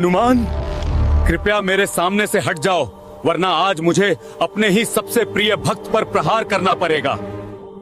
हनुमान, कृपया मेरे सामने से हट जाओ, वरना आज मुझे अपने ही सबसे प्रिय भक्त पर प्रहार करना पड़ेगा।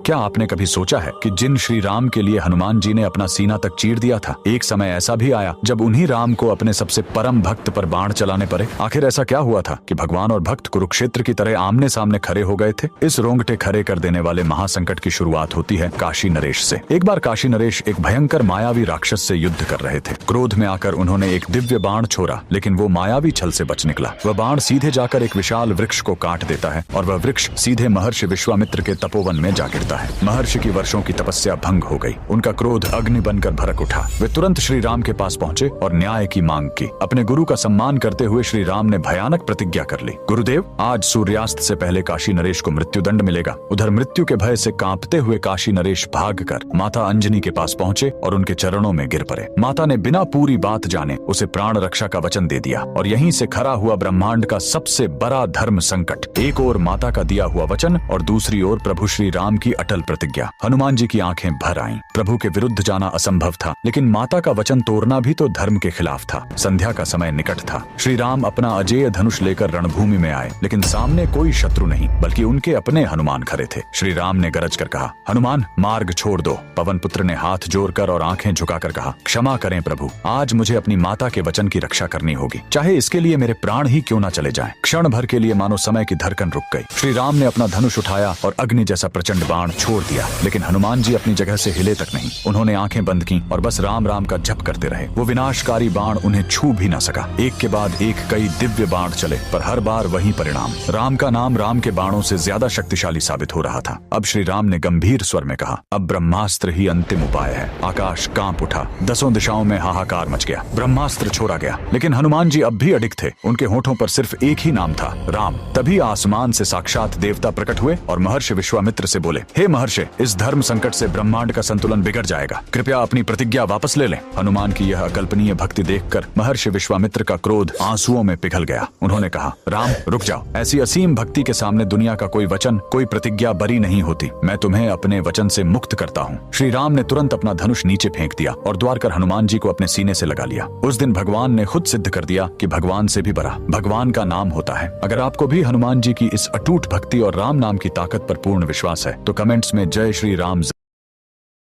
क्या आपने कभी सोचा है कि जिन श्री राम के लिए हनुमान जी ने अपना सीना तक चीर दिया था, एक समय ऐसा भी आया जब उन्हीं राम को अपने सबसे परम भक्त पर बाण चलाने पड़े। आखिर ऐसा क्या हुआ था कि भगवान और भक्त कुरुक्षेत्र की तरह आमने सामने खड़े हो गए थे? इस रोंगटे खड़े कर देने वाले महासंकट की शुरुआत होती है काशी नरेश से। एक बार काशी नरेश एक भयंकर मायावी राक्षस से युद्ध कर रहे थे। क्रोध में आकर उन्होंने एक दिव्य बाण छोड़ा, लेकिन वो मायावी छल से बच निकला। वह बाण सीधे जाकर एक विशाल वृक्ष को काट देता है और वह वृक्ष सीधे महर्षि विश्वामित्र के तपोवन में जा गिरता है। महर्षि की वर्षों की तपस्या भंग हो गई। उनका क्रोध अग्नि बनकर भड़क उठा। वे तुरंत श्री राम के पास पहुंचे और न्याय की मांग की। अपने गुरु का सम्मान करते हुए श्री राम ने भयानक प्रतिज्ञा कर ली। गुरुदेव, आज सूर्यास्त से पहले काशी नरेश को मृत्युदंड मिलेगा। उधर मृत्यु के भय से कांपते हुए काशी नरेश भागकर माता अंजनी के पास पहुंचे और उनके चरणों में गिर पड़े। माता ने बिना पूरी बात जाने उसे प्राण रक्षा का वचन दे दिया और यहीं से खड़ा हुआ ब्रह्मांड का सबसे बड़ा धर्म संकट। एक ओर माता का दिया हुआ वचन और दूसरी ओर प्रभु श्री राम की अटल प्रतिज्ञा। हनुमान जी की आंखें भर आईं। प्रभु के विरुद्ध जाना असंभव था, लेकिन माता का वचन तोड़ना भी तो धर्म के खिलाफ था। संध्या का समय निकट था। श्री राम अपना अजेय धनुष लेकर रणभूमि में आए, लेकिन सामने कोई शत्रु नहीं बल्कि उनके अपने हनुमान खड़े थे। श्री राम ने गरज कर कहा, हनुमान, मार्ग छोड़ दो। पवन पुत्र ने हाथ जोड़कर और आंखें झुकाकर कहा, क्षमा करें प्रभु, आज मुझे अपनी माता के वचन की रक्षा करनी होगी, चाहे इसके लिए मेरे प्राण ही क्यों न चले जाएं। क्षण भर के लिए मानो समय की धड़कन रुक गई। श्री राम ने अपना धनुष उठाया और अग्नि जैसा प्रचंड बाण छोड़ दिया, लेकिन हनुमान जी अपनी जगह से हिले तक नहीं। उन्होंने आंखें बंद की और बस राम राम का जप करते रहे। वो विनाशकारी बाण उन्हें छू भी न सका। एक के बाद एक कई दिव्य बाण चले, पर हर बार वही परिणाम। राम का नाम राम के बाणों से ज्यादा शक्तिशाली साबित हो रहा था। अब श्री राम ने गंभीर स्वर में कहा, अब ब्रह्मास्त्र ही अंतिम उपाय है। आकाश कांप उठा, दसों दिशाओं में हाहाकार मच गया। ब्रह्मास्त्र छोड़ा गया, लेकिन हनुमान जी अब भी अडिग थे। उनके होठों पर सिर्फ एक ही नाम था, राम। तभी आसमान से साक्षात देवता प्रकट हुए और महर्षि विश्वामित्र से बोले, हे महर्षि, इस धर्म संकट से ब्रह्मांड का संतुलन बिगड़ जाएगा, कृपया अपनी प्रतिज्ञा वापस ले लें। हनुमान की यह अकल्पनीय भक्ति देखकर महर्षि विश्वामित्र का क्रोध आंसुओं में पिघल गया। उन्होंने कहा, राम रुक जाओ, ऐसी असीम भक्ति के सामने दुनिया का कोई वचन, कोई प्रतिज्ञा बरी नहीं होती। मैं तुम्हें अपने वचन से मुक्त करता हूँ। श्री राम ने तुरंत अपना धनुष नीचे फेंक दिया और द्वार कर हनुमान जी को अपने सीने से लगा लिया। उस दिन भगवान ने खुद सिद्ध कर दिया कि भगवान से भी बड़ा भगवान का नाम होता है। अगर आपको भी हनुमान जी की इस अटूट भक्ति और राम नाम की ताकत पर पूर्ण विश्वास है तो कमेंट्स में जय श्री राम